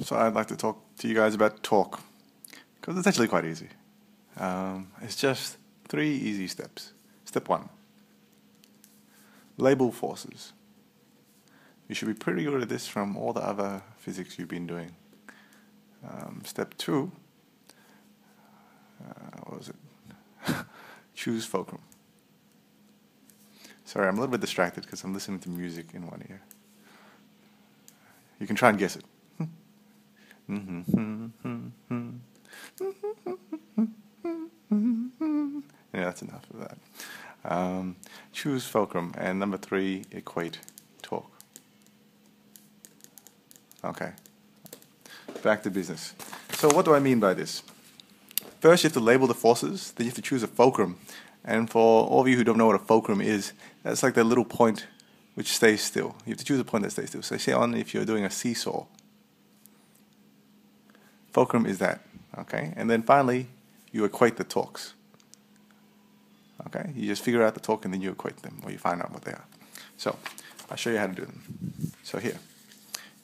So I'd like to talk to you guys about torque, because it's actually quite easy. It's just 3 easy steps. Step 1, label forces. You should be pretty good at this from all the other physics you've been doing. Step 2, what was it? Choose fulcrum. Sorry, I'm a little bit distracted because I'm listening to music in one ear. You can try and guess it. Yeah, that's enough of that. Choose fulcrum, and number 3, equate torque. Okay, back to business. So what do I mean by this? First, you have to label the forces, then you have to choose a fulcrum. And for all of you who don't know what a fulcrum is, that's like that little point which stays still. You have to choose a point that stays still. So say on if you're doing a seesaw, fulcrum is that. Okay, and then finally, you equate the torques. Okay, you just figure out the torque and then you equate them, or you find out what they are. So I'll show you how to do them. So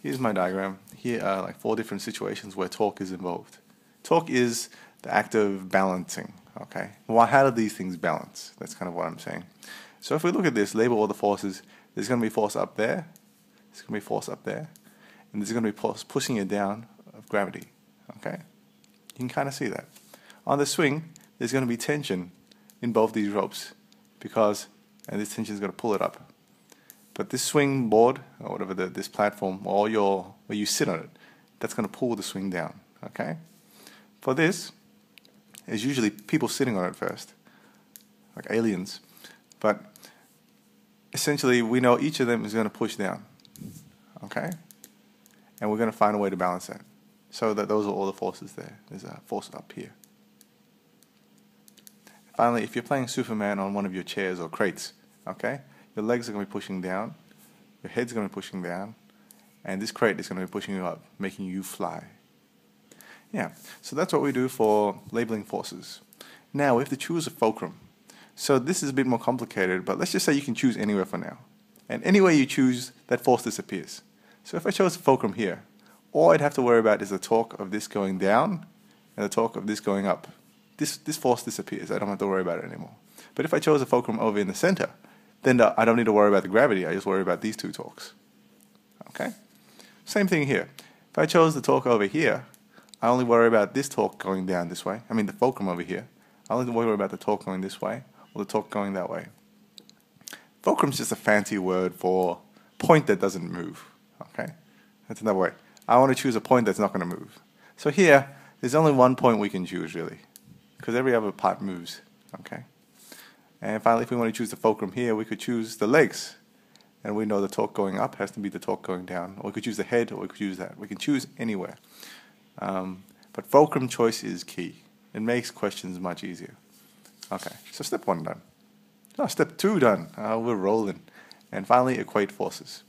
here's my diagram. Here are like 4 different situations where torque is involved. Torque is the act of balancing. Okay, well, how do these things balance? That's kind of what I'm saying. So if we look at this, label all the forces. There's going to be force up there. There's going to be force up there, and there's going to be force pushing it down of gravity. Okay, you can kind of see that. On the swing, there's going to be tension in both these ropes and this tension is going to pull it up. But this swing board, or whatever this platform, or where you sit on it, that's going to pull the swing down. Okay, for this, there's usually people sitting on it first, like aliens, but essentially we know each of them is going to push down. Okay, and we're going to find a way to balance that. So that those are all the forces there. There's a force up here. Finally, if you're playing Superman on one of your chairs or crates, okay, your legs are going to be pushing down, your head's going to be pushing down, and this crate is going to be pushing you up, making you fly. Yeah, so that's what we do for labeling forces. Now we have to choose a fulcrum. So this is a bit more complicated, but let's just say you can choose anywhere for now. And anywhere you choose, that force disappears. So if I chose a fulcrum here, all I'd have to worry about is the torque of this going down and the torque of this going up. This force disappears. I don't have to worry about it anymore. But if I chose a fulcrum over in the center, then I don't need to worry about the gravity. I just worry about these 2 torques. Okay? Same thing here. If I chose the torque over here, I only worry about this torque going down this way. I mean the fulcrum over here. I only worry about the torque going this way or the torque going that way. Fulcrum is just a fancy word for point that doesn't move. Okay? That's another way. I want to choose a point that's not going to move. So here, there's only one point we can choose really, because every other part moves. Okay? And finally, if we want to choose the fulcrum here, we could choose the legs. And we know the torque going up has to be the torque going down. Or we could choose the head, or we could choose that. We can choose anywhere. But fulcrum choice is key. It makes questions much easier. Okay, so step 1 done. Oh, step 2 done. We're rolling. And finally, equate forces.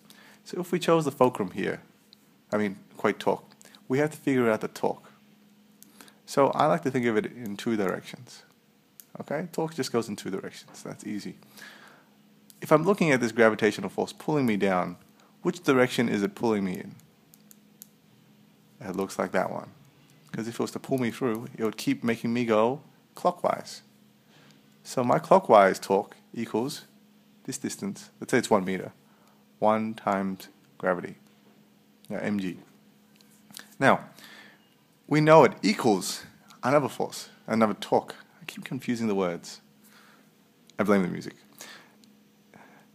So if we chose the fulcrum here, equate torque, we have to figure out the torque. So I like to think of it in 2 directions. Okay, torque just goes in 2 directions. That's easy. If I'm looking at this gravitational force pulling me down, which direction is it pulling me in? It looks like that one. Because if it was to pull me through, it would keep making me go clockwise. So my clockwise torque equals this distance. Let's say it's 1 meter. 1 times gravity. mg. Now, we know it equals another force, another torque. I keep confusing the words. I blame the music.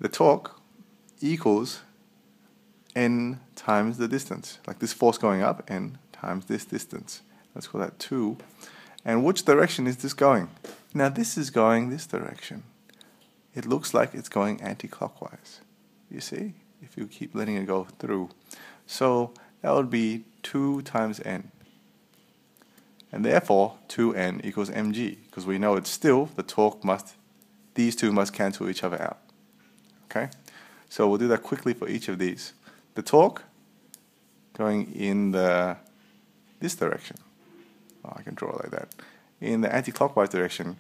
The torque equals n times the distance. Like this force going up, n times this distance. Let's call that 2. And which direction is this going? Now this is going this direction. It looks like it's going anti-clockwise. You see? If you keep letting it go through. So that would be 2 times n. And therefore, 2n equals mg. Because we know it's still, the torque these 2 must cancel each other out. Okay? So we'll do that quickly for each of these. The torque going in this direction. Oh, I can draw it like that. In the anti-clockwise direction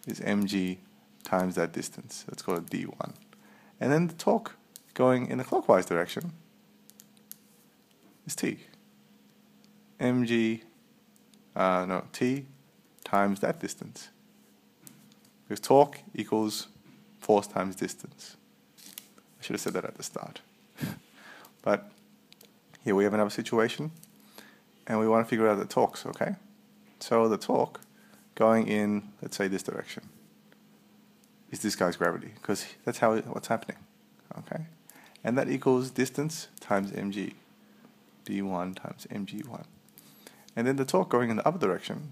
is mg times that distance. Let's call it d1. And then the torque going in the clockwise direction is t. mg, T times that distance. Because torque equals force times distance. I should have said that at the start. But here we have another situation, and we want to figure out the torques, okay? So the torque going in, let's say this direction, is this guy's gravity, because that's what's happening, okay? And that equals distance times mg, d1 times mg1. And then the torque going in the other direction,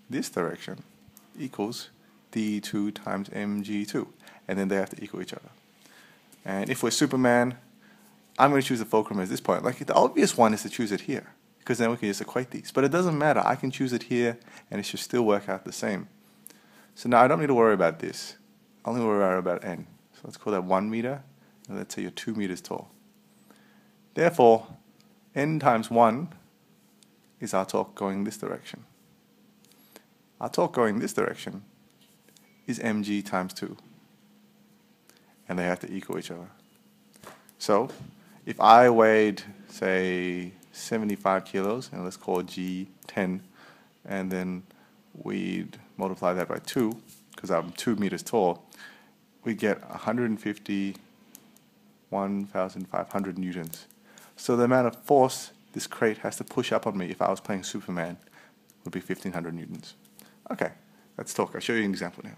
this direction, equals d2 times mg2. And then they have to equal each other. And if we're Superman, I'm going to choose the fulcrum at this point. Like, the obvious one is to choose it here, because then we can just equate these. But it doesn't matter. I can choose it here, and it should still work out the same. So now I don't need to worry about this. I only worry about n. So let's call that 1 meter, and let's say you're 2 meters tall. Therefore, n times 1 is our torque going this direction. Our torque going this direction is mg times 2. And they have to equal each other. So, if I weighed, say, 75 kilos, and let's call G 10, and then we'd multiply that by 2, because I'm 2 meters tall, we get 151,500 newtons. So the amount of force this crate has to push up on me if I was playing Superman would be 1,500 newtons. Okay, let's talk. I'll show you an example now.